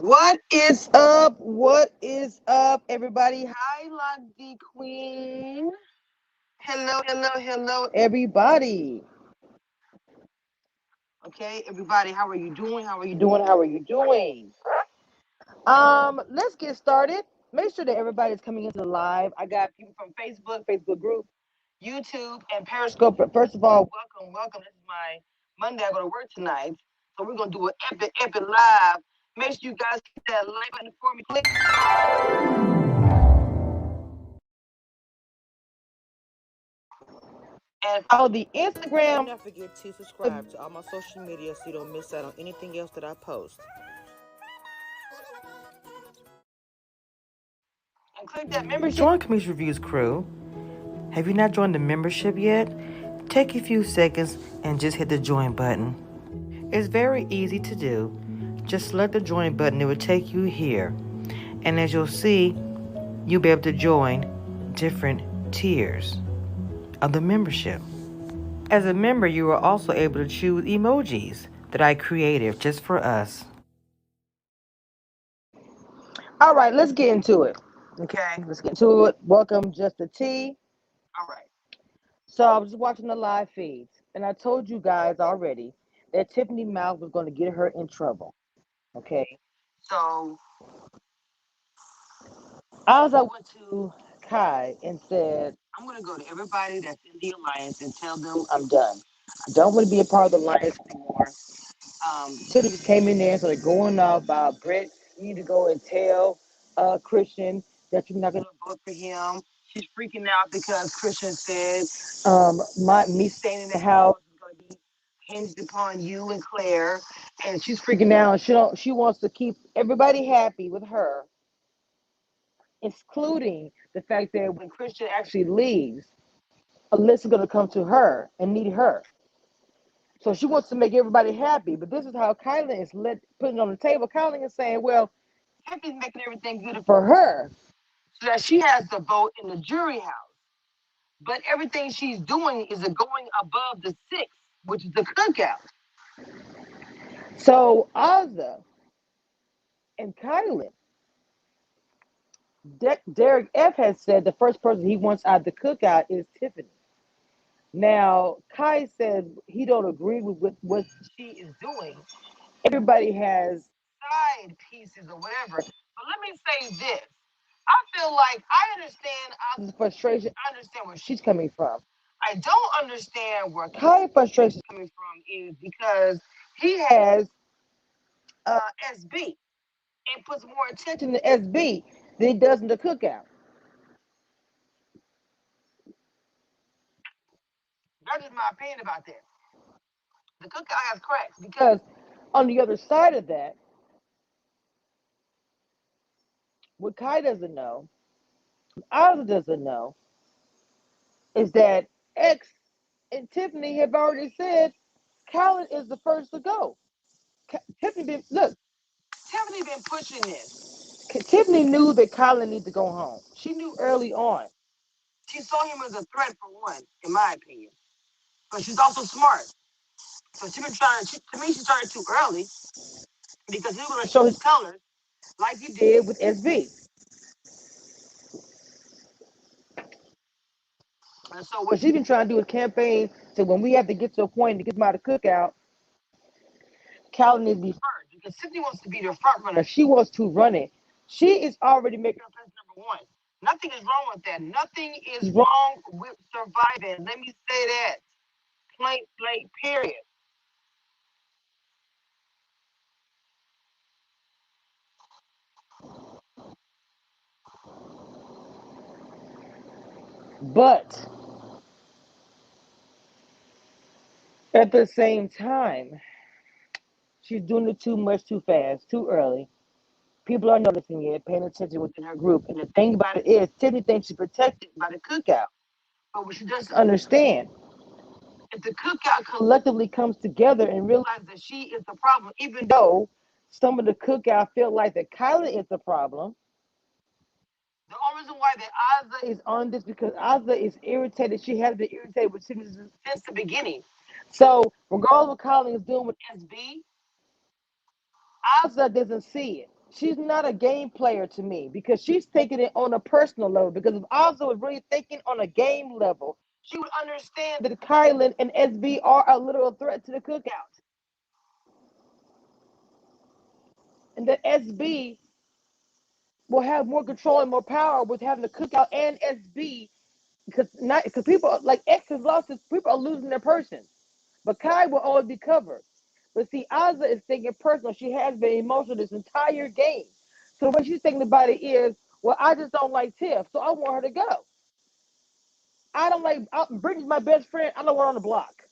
What is up? What is up, everybody? Hi, Lucky Queen. Hello, everybody. Okay, everybody, how are you doing? How are you doing? Let's get started. Make sure that everybody's coming into the live. I got people from Facebook group, YouTube, and Periscope. But first of all, welcome. This is my Monday. I go to work tonight, so we're gonna do an epic live. Make sure you guys hit that like button for me. Click. And follow the Instagram. Do not forget to subscribe to all my social media so you don't miss out on anything else that I post. And click that membership. Join Camille's Reviews crew. Have you not joined the membership yet? Take a few seconds and just hit the join button. It's very easy to do. Just select the join button, it will take you here. And as you'll see, you'll be able to join different tiers of the membership. As a member, you are also able to choose emojis that I created just for us. All right, let's get into it. Okay, let's get into it. Welcome, Just a T. All right. So I was just watching the live feeds, and I told you guys already that Tiffany Mouth was going to get her in trouble. Okay. So as I went to Kai and said, I'm going to go to everybody that's in the alliance and tell them I'm done. I don't want to be a part of the alliance anymore. Tiffany just came in there and started going off about Brett. You need to go and tell Christian that you're not going to vote for him. She's freaking out because Christian said, me staying in the house is going to be hinged upon you and Claire, and she's freaking out. She wants to keep everybody happy with her, including the fact that when Christian actually leaves, Alyssa's going to come to her and need her. So she wants to make everybody happy, but this is how Kylan is putting it on the table. Kylan is saying, well, Tiffany's making everything good for her so that she has the vote in the jury house. But everything she's doing is going above the six, which is the cookout. So Azah and Kylan, Derek F has said the first person he wants out of the cookout is Tiffany. Now, Kai said he don't agree with what she is doing. Everybody has side pieces or whatever. But let me say this. I feel like I understand Oz's frustration. I understand where she's coming from. I don't understand where Kai's frustration is coming from is because he has SB and puts more attention to SB than he does in the cookout. That's just my opinion about that. The cookout has cracks because on the other side of that, what Kai doesn't know, Ozzy doesn't know, is that X and Tiffany have already said Khaled is the first to go. Tiffany been pushing this. Tiffany knew that Khaled needed to go home. She knew early on. She saw him as a threat for one, in my opinion. But she's also smart. So she's been trying. To me, she started too early because he was going to show his colors like he did with SB. And so what she's been trying to do is campaign to when we have to get to a point to get them out of cookout, Cal needs to be first because Sydney wants to be the front runner. She wants to run it. She is already making her place number one. Nothing is wrong with that. Nothing is wrong with surviving. Let me say that. Point blank, period. But at the same time, she's doing it too much, too fast, too early. People are noticing it, paying attention within her group. And the thing about it is, Tiffany thinks she's protected by the cookout. But what she doesn't understand, if the cookout collectively comes together and realizes that she is the problem, even though some of the cookout feel like that Kyla is the problem, the only reason why that Azah is on this because Azah is irritated. She has been irritated with Tiffany since the beginning. So regardless of what Kyla is doing with SB, Azah doesn't see it. She's not a game player to me because she's taking it on a personal level. Because if Azah was really thinking on a game level, she would understand that Kylan and SB are a literal threat to the cookout. And that SB will have more control and more power with having the cookout and SB because people like X's losses, people are losing their person. But Kai will always be covered. But see, Azah is thinking personal. She has been emotional this entire game. So what she's thinking about it is, well, I just don't like Tiff, so I want her to go. I don't like Brittany's my best friend. I don't want her on the block.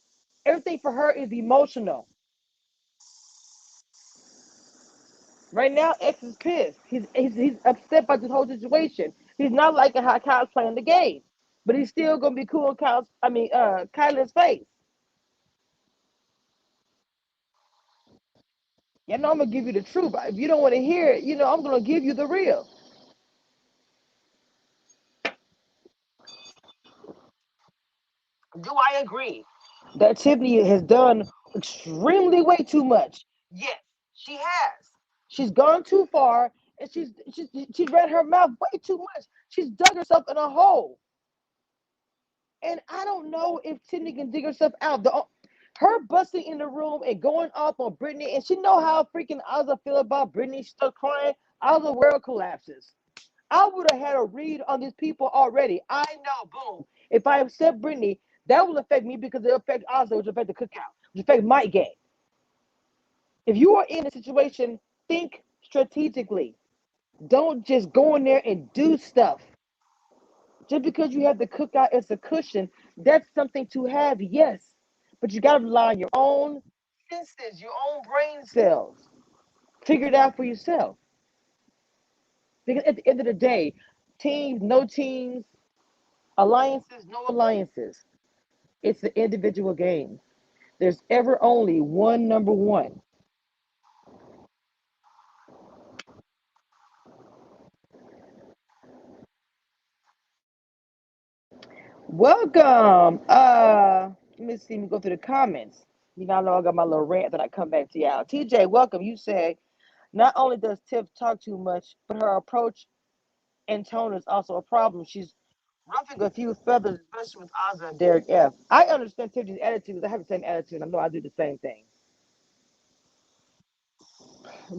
Everything for her is emotional. Right now, X is pissed. He's upset by this whole situation. He's not liking how Kyle's playing the game, but he's still gonna be cool in Kyle's face. You know, I'm gonna give you the truth. If you don't want to hear it, I'm gonna give you the real. Do I agree that Tiffany has done extremely way too much? Yes, she has. She's gone too far, and she's read her mouth way too much. She's dug herself in a hole, and I don't know if Tiffany can dig herself out. Her busting in the room and going off on Brittany, and she know how freaking Azah feel about Brittany. She starts crying. Azah world collapses. I would have had a read on these people already. I know, boom. If I accept Brittany, that will affect me because it'll affect Azah, which will affect the cookout, which will affect my game. If you are in a situation, think strategically. Don't just go in there and do stuff. Just because you have the cookout as a cushion, that's something to have, yes. But you got to rely on your own senses, your own brain cells. Figure it out for yourself. Because at the end of the day, teams, no teams, alliances, no alliances. It's the individual game. There's ever only one number one. Welcome. Let me see. Let me go through the comments. I know I got my little rant that I come back to y'all. TJ, welcome. You say not only does Tiff talk too much, but her approach and tone is also a problem. She's ruffling a few feathers, especially with Ozzy and Derek F. I understand Tiffany's attitude. I have the same attitude. I know I do the same thing.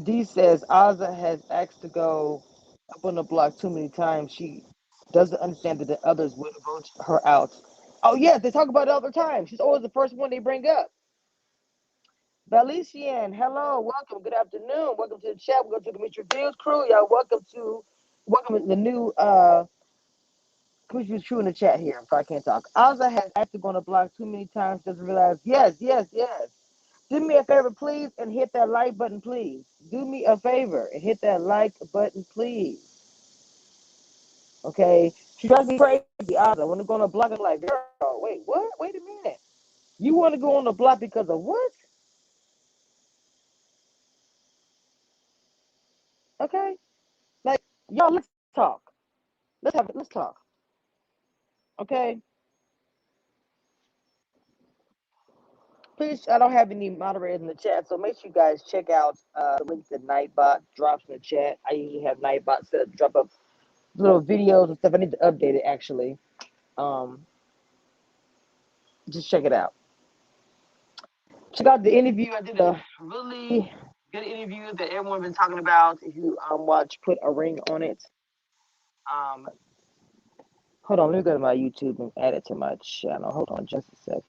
D says Azah has asked to go up on the block too many times. She doesn't understand that the others would vote her out. Oh yes, they talk about it all the time. She's always the first one they bring up. Valician, hello, welcome, good afternoon, welcome to the chat. We're going to Commission Reviews crew. Y'all, welcome to the new Commission Reviews crew in the chat here. I'm sorry, I can't talk. Azah has acted on the block too many times. Doesn't realize. Yes, yes, yes. Do me a favor, please, and hit that like button, please. Do me a favor and hit that like button, please. Okay? She tries to be crazy. I want to go on a block and like, girl, wait, what? Wait a minute. You want to go on the block because of what? Okay? Like, y'all, let's talk. Let's talk. Okay? Please, I don't have any moderators in the chat, so make sure you guys check out the link that Nightbot drops in the chat. I usually have Nightbot set up to drop up little videos and stuff. I need to update it actually. Um, just check it out. Check out the interview. I did a really good interview that everyone's been talking about. If you watch, put a ring on it. Um, hold on, let me go to my YouTube and add it to my channel. Hold on, just a sec.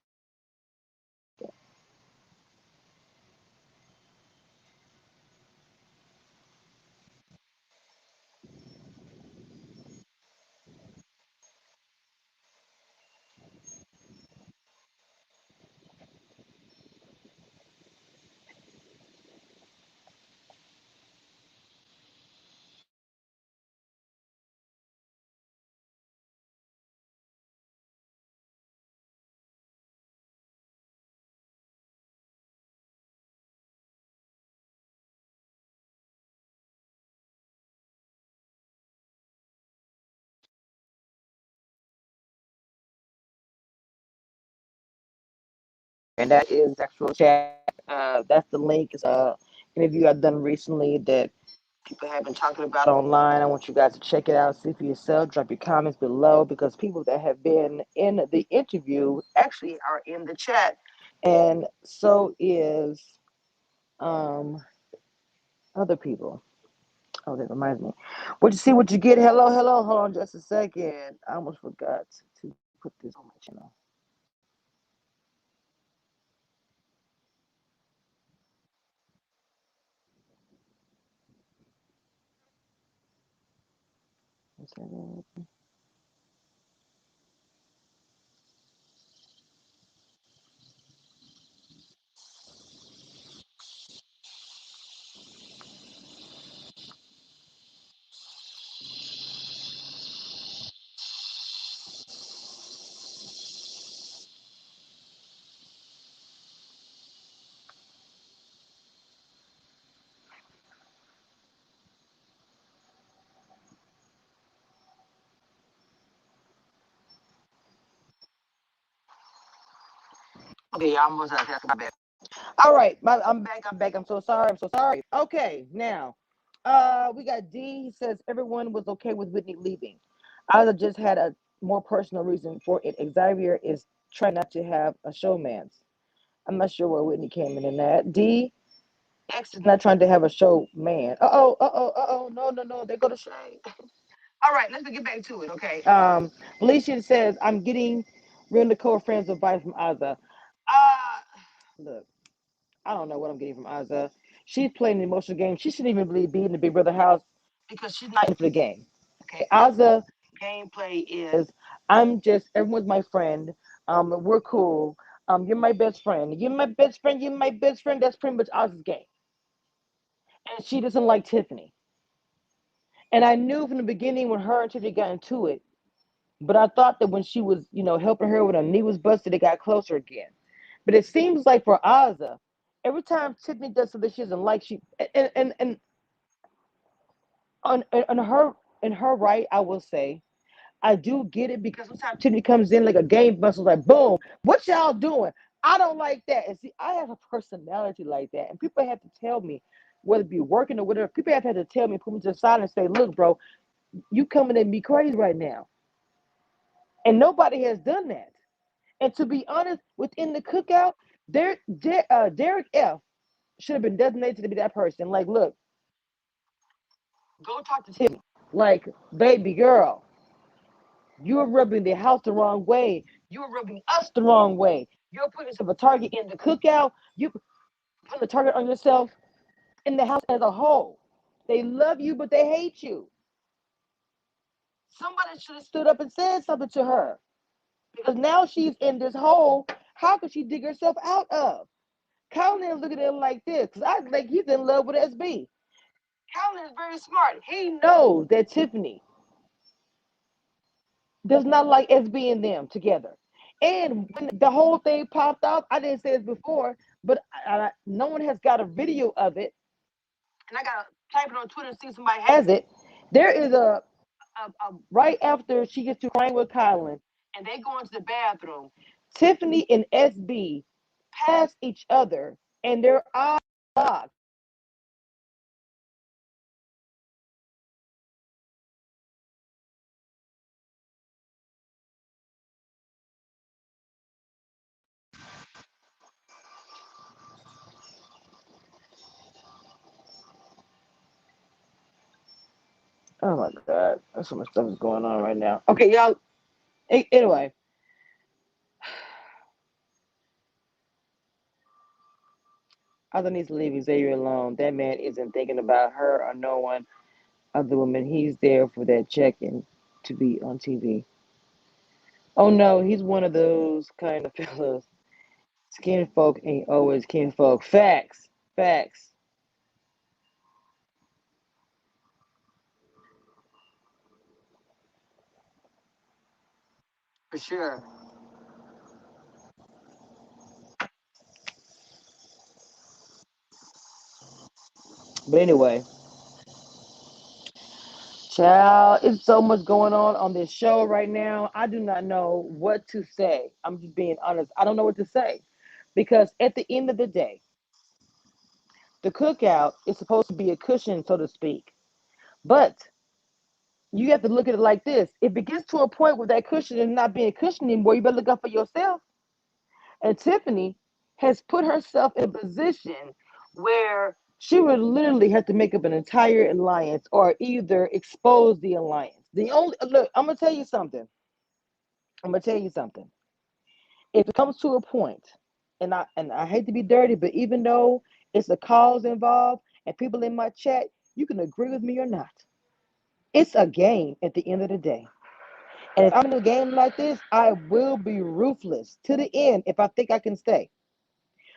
And that is actual chat. That's the link. It's a interview I've done recently that people have been talking about online. I want you guys to check it out, see for yourself. Drop your comments below because people that have been in the interview actually are in the chat, and so is um, other people. Oh, that reminds me. What you see, what you get. Hello, hello. Hold on just a second. I almost forgot to put this on my channel. Okay, y'all almost out. That's my bad. All right, I'm back. I'm back. I'm so sorry. I'm so sorry. Okay, now, we got D. He says everyone was okay with Whitney leaving. I just had a more personal reason for it. Xavier is trying not to have a showmance. I'm not sure where Whitney came in that. D. X is not trying to have a show man. No, no, no. They go to shade. All right, let's get back to it. Okay. Felicia says I'm getting real Nicole friends advice from Azah. Look. I don't know what I'm getting from Azah. She's playing an emotional game. She shouldn't even really be in the Big Brother house because she's not into the game. Okay, Azah gameplay is I'm just everyone's my friend. We're cool. You're my best friend. You're my best friend. You're my best friend. That's pretty much Azah's game. And she doesn't like Tiffany. And I knew from the beginning when her and Tiffany got into it, but I thought that when she was, helping her when her knee was busted, they got closer again. But it seems like for Azah, every time Tiffany does something she doesn't like, she and on her in her right, I will say I do get it because sometimes Tiffany comes in like a game buster, like boom, what y'all doing? I don't like that. And see, I have a personality like that, and people have to tell me, whether it be working or whatever. People have had to tell me, put me to the side and say, look, bro, you coming at me crazy right now, and nobody has done that. And to be honest, within the cookout, Derek F should have been designated to be that person. Like, look, go talk to Tiffany. Like, baby girl, you're rubbing the house the wrong way. You're rubbing us the wrong way. You're putting yourself a target in the cookout. You put a target on yourself in the house as a whole. They love you, but they hate you. Somebody should have stood up and said something to her because now she's in this hole. How could she dig herself out of? Colin is looking at him like this because I think he's in love with SB. Colin is very smart. He knows that Tiffany does not like SB and them together. And when the whole thing popped off, I didn't say this before, but no one has got a video of it. And I got to type it on Twitter and see if somebody has it. There is a right after she gets to crying with Colin and they go into the bathroom, Tiffany and SB pass each other and their eyes locked. Oh my God. There's so much stuff is going on right now. Okay, y'all. Anyway, Other needs to leave Xavier alone. That man isn't thinking about her or no one other woman. He's there for that check-in to be on TV. Oh no, he's one of those kind of fellas. Skin folk ain't always kin folk. Facts. Facts. For sure. But anyway, child, it's so much going on this show right now. I do not know what to say. I'm just being honest. I don't know what to say because at the end of the day, the cookout is supposed to be a cushion, so to speak. But you have to look at it like this. If it gets to a point where that cushion is not being a cushion anymore, you better look out for yourself. And Tiffany has put herself in a position where she would literally have to make up an entire alliance or either expose the alliance. The only look, I'm gonna tell you something. I'm gonna tell you something. If it comes to a point, and I hate to be dirty, but even though it's a cause involved and people in my chat, you can agree with me or not. It's a game at the end of the day. And if I'm in a game like this, I will be ruthless to the end if I think I can stay.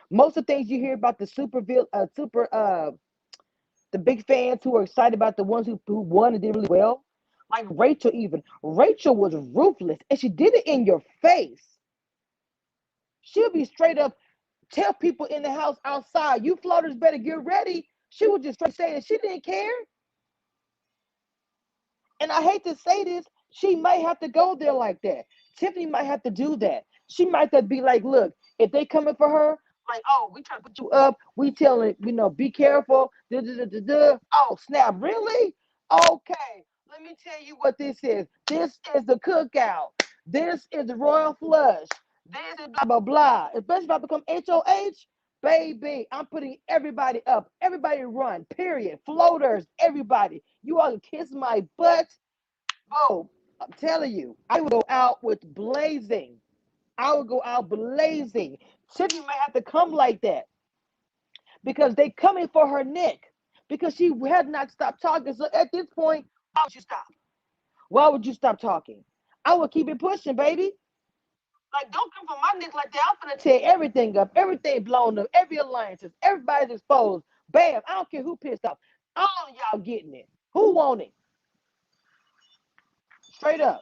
Most of the things you hear about the the big fans who are excited about the ones who won and did really well, like Rachel even. Rachel was ruthless and she did it in your face. She'll be straight up tell people in the house outside, you floaters better get ready. She would just straight say that she didn't care. And I hate to say this, she might have to go there like that. Tiffany might have to do that. She might have to be like, look, if they coming for her, like, oh, we trying to put you up. We telling, be careful. Duh, duh, duh, duh, duh. Oh, snap, really? Okay, let me tell you what this is. This is the cookout. This is the royal flush. This is blah, blah, blah. Especially if I become HOH, baby, I'm putting everybody up. Everybody run, period. Floaters, everybody. You all kiss my butt. Oh, I'm telling you, I would go out with blazing. I would go out blazing. Tiffany might have to come like that because they coming for her neck because she had not stopped talking. So at this point, why would you stop? Why would you stop talking? I would keep it pushing, baby. Like, don't come for my neck like that. I'm gonna tear everything up, everything blown up, every alliances, everybody's exposed. Bam! I don't care who pissed off. All of y'all getting it. Who want it? Straight up.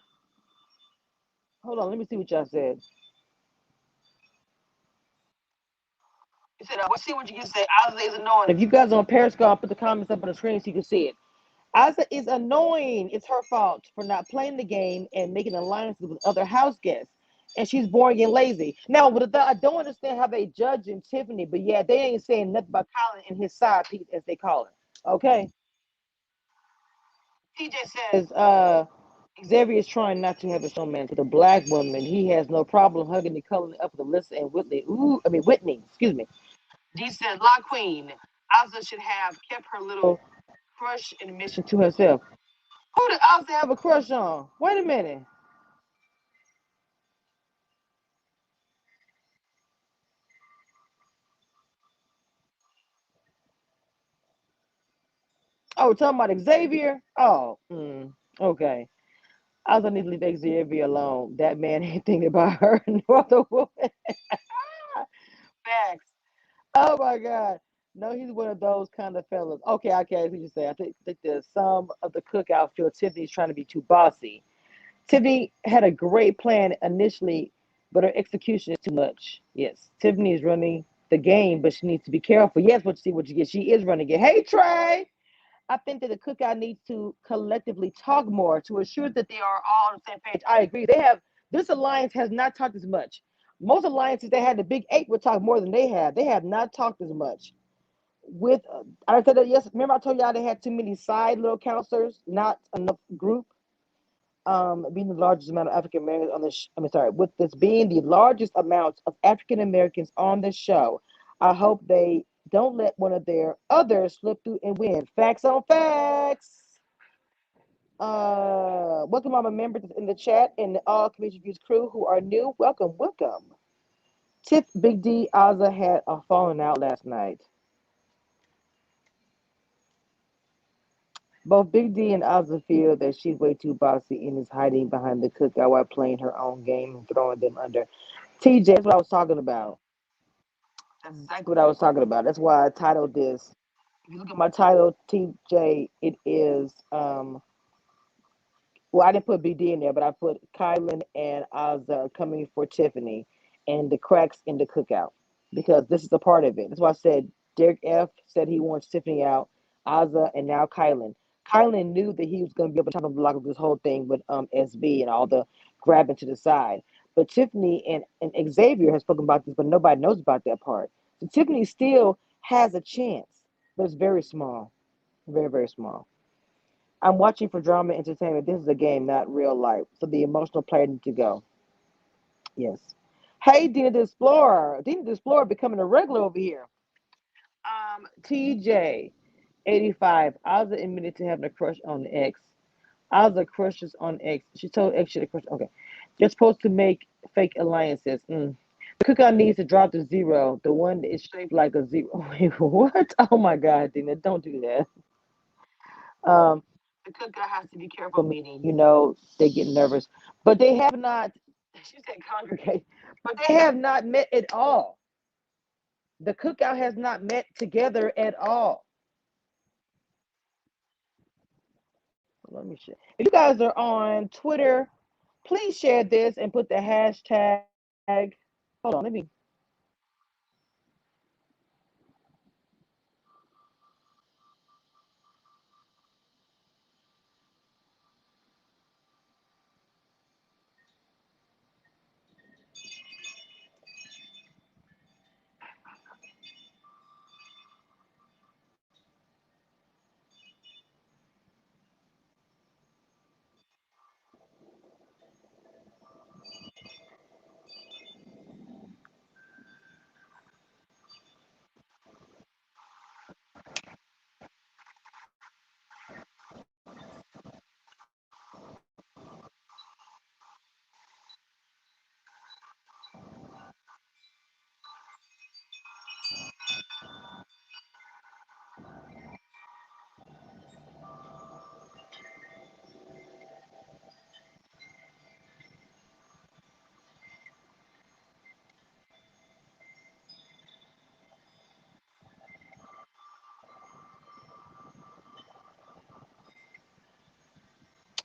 Hold on, let me see what y'all said. You said, we'll see what you can say. Azah is annoying. If you guys are on Periscope, I'll put the comments up on the screen so you can see it. Azah is annoying. It's her fault for not playing the game and making alliances with other house guests. And she's boring and lazy. Now, I don't understand how they judge in Tiffany, but yeah, they ain't saying nothing about Colin and his side piece, as they call it. Okay? TJ says, Xavier is trying not to have a showman with a black woman. He has no problem hugging the color up with Alyssa and Whitney, excuse me. Dee said, La Queen, Azah should have kept her little crush and admission to herself. Who did Azah have a crush on? Wait a minute. Oh, we're talking about Xavier? Oh, okay. Azah needs to leave Xavier alone. That man ain't thinking about her nor the woman. Facts. Oh my God. No, he's one of those kind of fellas. Okay, okay, what you say. I think there's some of the cookout feel Tiffany's trying to be too bossy. Tiffany had a great plan initially, but her execution is too much. Yes, Tiffany is running the game, but she needs to be careful. Yes, what you see, what you get. She is running it. Hey, Trey. I think that the cookout needs to collectively talk more to assure that they are all on the same page. I agree. This alliance has not talked as much. Most alliances they had the big eight would talk more than they have. They have not talked as much. With I said that yes. Remember I told y'all they had too many side little counselors, not enough group. Being the largest amount of African Americans on this. Sorry, with this being the largest amount of African Americans on this show, I hope they don't let one of their others slip through and win. Facts on facts. Welcome all my members in the chat and the all Community Views crew who are new. Welcome, welcome. Tiff, Big D, Azah had a falling out last night. Both Big D and Azah feel that she's way too bossy and is hiding behind the cookout while playing her own game and throwing them under. TJ, that's what I was talking about. That's exactly what I was talking about. That's why I titled this. If you look at my title, TJ, it is well, I didn't put BD in there, but I put Kylan and Azah coming for Tiffany and the cracks in the cookout because this is a part of it. That's why I said Derek F said he wants Tiffany out, Azah, and now Kylan. Kylan knew that he was going to be able to block this whole thing with SB and all the grabbing to the side. But Tiffany and Xavier has spoken about this, but nobody knows about that part. So Tiffany still has a chance, but it's very small, very, very small. I'm watching for drama and entertainment. This is a game, not real life. So the emotional player needs to go. Yes. Hey, Dina the Explorer. Dina the Explorer becoming a regular over here. TJ, 85. Azah admitted to having a crush on the ex. Azah crushes on ex. She told ex she had a crush. Okay. They're supposed to make fake alliances. The cookout needs to drop the zero. The one that is shaped like a zero. Wait, what? Oh my God, Dina, don't do that. Um, the cookout has to be careful, meaning, they get nervous. But they have not, she said congregate, but they have not met at all. The cookout has not met together at all. Let me share. If you guys are on Twitter, please share this and put the hashtag. Hold on, let me.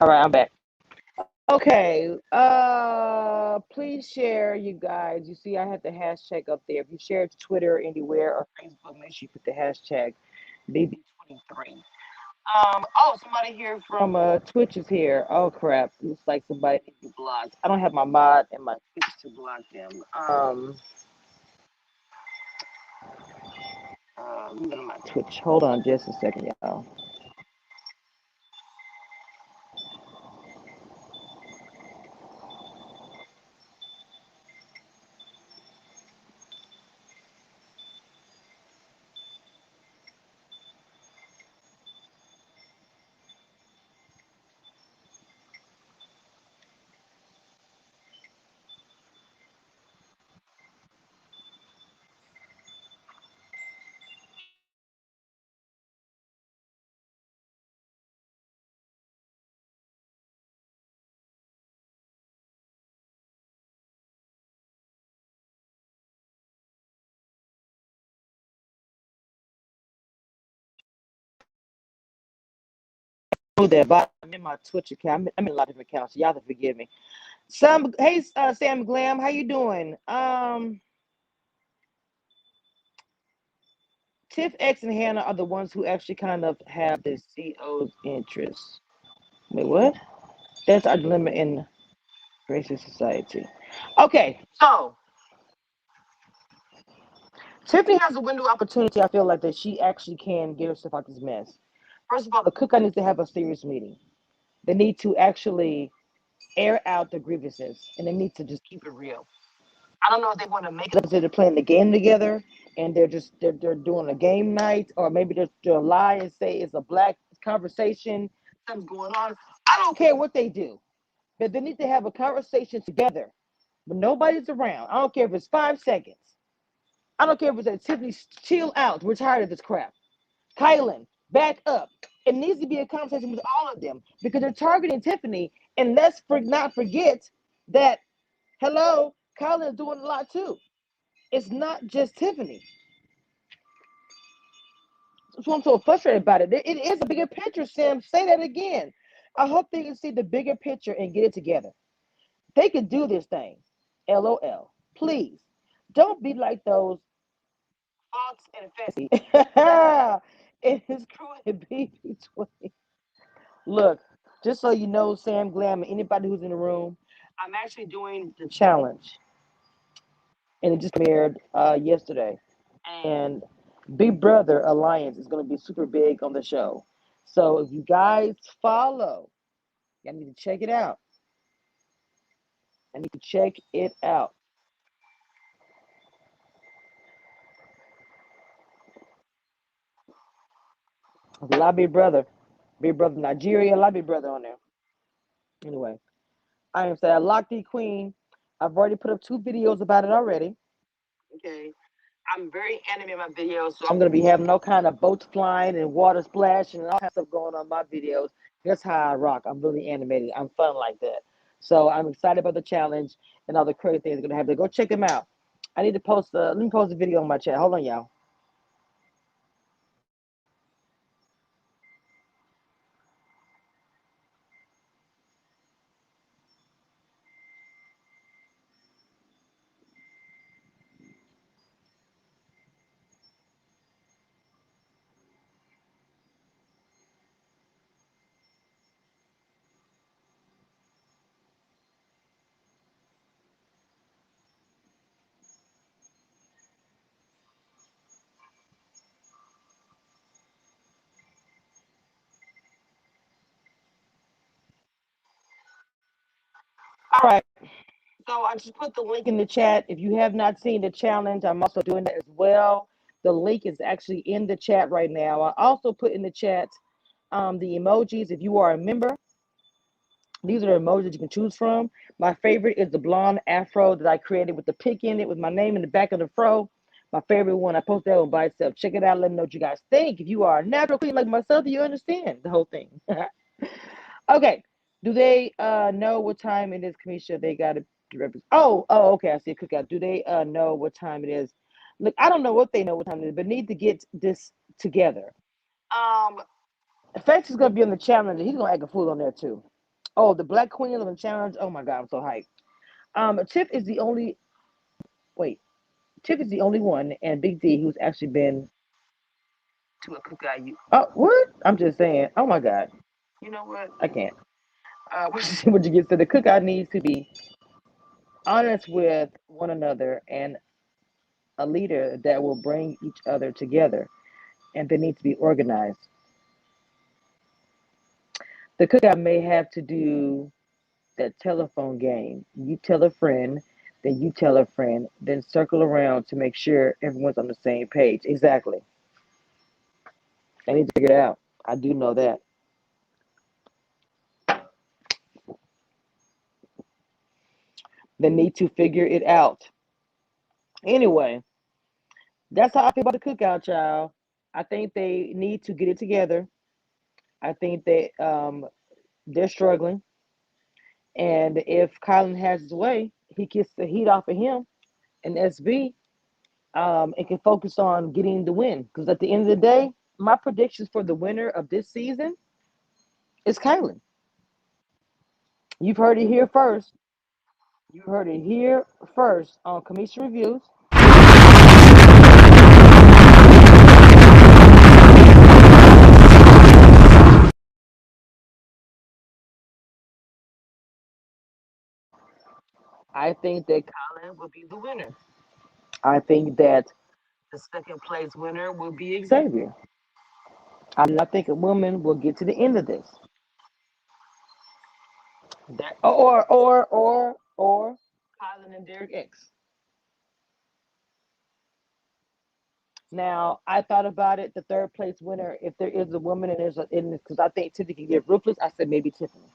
All right, I'm back. Okay. Please share, you guys. You see, I have the hashtag up there. If you share it to Twitter, anywhere, or Facebook, make sure you put the hashtag BB23. Oh, somebody here from Twitch is here. Oh crap! Looks like somebody needs to be blocked. I don't have my mod and my Twitch to block them. Let me go to my Twitch. Hold on just a second, y'all. Oh, that, but I'm in my Twitch account. I'm in a lot of different accounts. So y'all have to forgive me. Hey, Sam Glam, how you doing? Tiff X and Hannah are the ones who actually kind of have the CO's interest. Wait, what? That's our dilemma in racist society. Okay, so Tiffany has a window of opportunity. I feel like that she actually can get herself out this mess. First of all, the cookout needs to have a serious meeting. They need to actually air out the grievances, and they need to just keep it real. I don't know if they want to make it up as they're playing the game together, and they're doing a game night, or maybe they'll lie and say it's a black conversation, something's going on. I don't care what they do, but they need to have a conversation together when nobody's around. I don't care if it's 5 seconds. I don't care if it's a Tiffany, chill out. We're tired of this crap. Kylan, back up. It needs to be a conversation with all of them because they're targeting Tiffany. And not forget that, hello, Kylan is doing a lot too. It's not just Tiffany. That's why I'm so frustrated about it. It is a bigger picture, Sam. Say that again. I hope they can see the bigger picture and get it together. They can do this thing. LOL. Please. Don't be like those Fox and Fancy. It is crew and BB20. Look, just so you know, Sam Glam and anybody who's in the room, I'm actually doing the challenge, and it just premiered yesterday. And Big Brother Alliance is going to be super big on the show. So if you guys follow, I need to check it out. I need to check it out. There's a lot of Big Brother Nigeria, a lot of Big Brother on there. Anyway, I am saying Locked Queen. I've already put up 2 videos about it already. Okay. I'm very animated in my videos, so I'm gonna be having no kind of boats flying and water splashing and all kinds of stuff going on in my videos. That's how I rock. I'm really animated. I'm fun like that. So I'm excited about the challenge and all the crazy things they're gonna have. To go check them out. I need to post. Let me post a video on my chat. Hold on, y'all. All right. So I just put the link in the chat. If you have not seen the challenge, I'm also doing that as well. The link is actually in the chat right now. I also put in the chat the emojis. If you are a member, these are the emojis that you can choose from. My favorite is the blonde afro that I created with the pick in it with my name in the back of the fro. My favorite one. I posted that one by itself. Check it out. Let me know what you guys think. If you are a natural queen like myself, you understand the whole thing. Okay. Do they know what time it is, Kamisha? They got to represent. Oh, okay. I see a cookout. Do they know what time it is? Look, I don't know what they know what time it is, but need to get this together. Um, Fetch is gonna be on the challenge. He's gonna act a fool on there too. Oh, the Black Queen on the challenge. Oh my God, I'm so hyped. Tiff is the only. Wait, Tiff is the only one, and Big D who's actually been to a cookout. Oh, what? I'm just saying. Oh my God. You know what? I can't. What you get to the cookout needs to be honest with one another and a leader that will bring each other together, and they need to be organized. The cookout may have to do that telephone game. You tell a friend, then you tell a friend, then circle around to make sure everyone's on the same page. Exactly. I need to figure it out. I do know that. They need to figure it out. Anyway, that's how I feel about the cookout, child. I think they need to get it together. I think they're struggling. And if Kylan has his way, he gets the heat off of him and SB, and can focus on getting the win. Because at the end of the day, my predictions for the winner of this season is Kylan. You've heard it here first. You heard it here first on Kamisha Reviews. I think that Kylan will be the winner. I think that the second place winner will be Xavier. I do not think a woman will get to the end of this. Or Kylan and Derek X. Now, I thought about it. The third place winner, if there is a woman and there's a, because I think Tiffany can get ruthless, I said maybe Tiffany.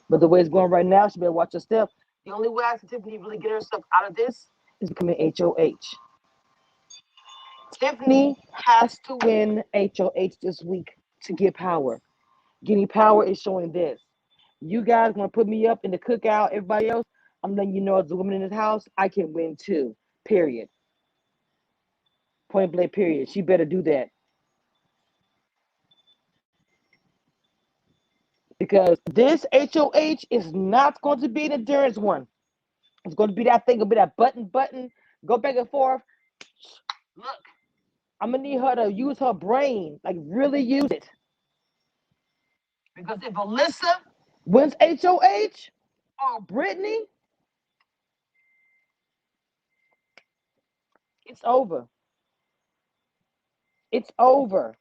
But the way it's going right now, she better watch her step. The only way I see Tiffany really get herself out of this is becoming HOH. Tiffany has to win HOH this week to get power. Getting power is showing this. You guys want to put me up in the cookout, everybody else, I'm letting you know as a woman in this house, I can win too. Period. Point blank, period. She better do that. Because this HOH is not going to be an endurance one. It's going to be that thing, it'll be that button, go back and forth. Look, I'm gonna need her to use her brain, like really use it. Because if Alyssa wins HOH or Brittany, it's over. It's over.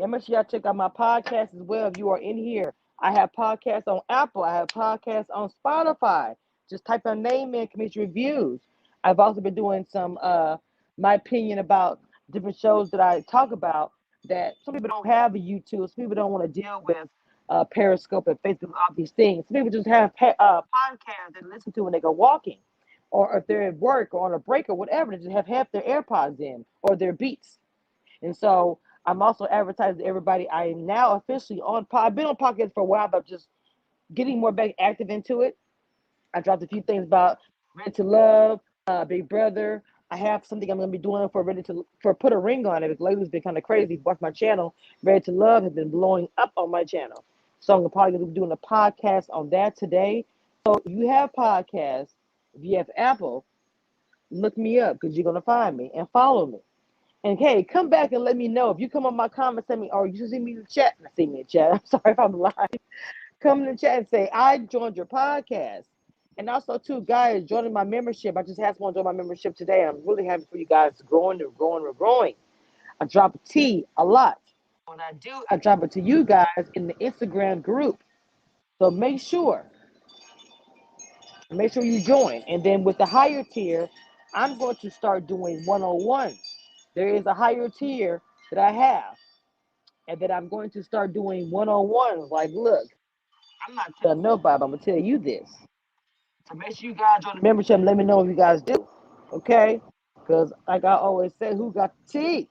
And make sure y'all check out my podcast as well if you are in here. I have podcasts on Apple. I have podcasts on Spotify. Just type my name in, commission reviews. I've also been doing some my opinion about different shows that I talk about that some people don't have a YouTube. Some people don't want to deal with Periscope and Facebook, all these things. Some people just have podcasts that listen to when they go walking, or if they're at work or on a break or whatever. They just have half their AirPods in or their Beats. And so I'm also advertising to everybody. I am now officially on. I've been on podcasts for a while, but just getting more back active into it. I dropped a few things about Ready to Love, Big Brother. I have something I'm going to be doing for Put a Ring on It. Because lately it's been kind of crazy. Watch my channel. Ready to Love has been blowing up on my channel. So I'm probably going to be doing a podcast on that today. So if you have podcasts, if you have Apple, look me up because you're going to find me and follow me. And hey, come back and let me know. If you come on my comments, send me, or you see me in the chat. I see me in the chat. I'm sorry if I'm live. Come in the chat and say, I joined your podcast. And also, too, guys, joining my membership. I just had someone join my membership today. I'm really happy for you guys. Growing and growing and growing. I drop tea a lot. When I do, I drop it to you guys in the Instagram group. So make sure you join. And then with the higher tier, I'm going to start doing 101. There is a higher tier that I have, and that I'm going to start doing 101. Like, look, I'm not telling nobody, but I'm going to tell you this. So make sure you guys join the membership and let me know if you guys do. Okay? Because, like I always say, who got the tea?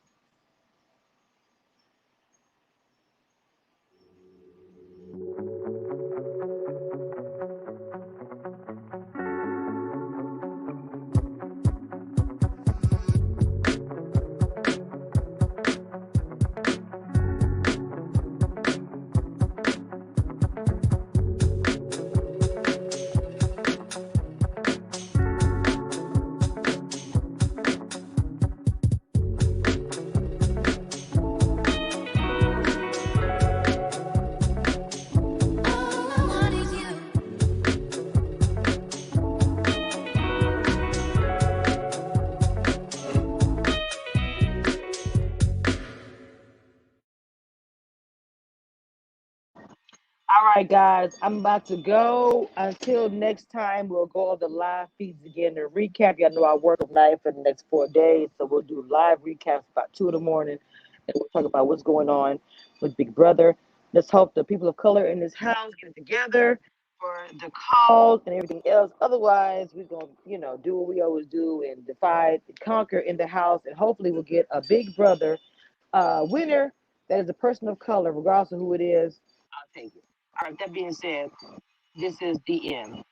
All right, guys, I'm about to go. Until next time, we'll go on the live feeds again to recap. Y'all know I work night for the next 4 days, so we'll do live recaps about 2 in the morning, and we'll talk about what's going on with Big Brother. Let's hope the people of color in this house get together for the cause and everything else. Otherwise, we're going to, do what we always do and divide and conquer in the house, and hopefully we'll get a Big Brother winner that is a person of color, regardless of who it is. I'll take it. All right, that being said, this is the end.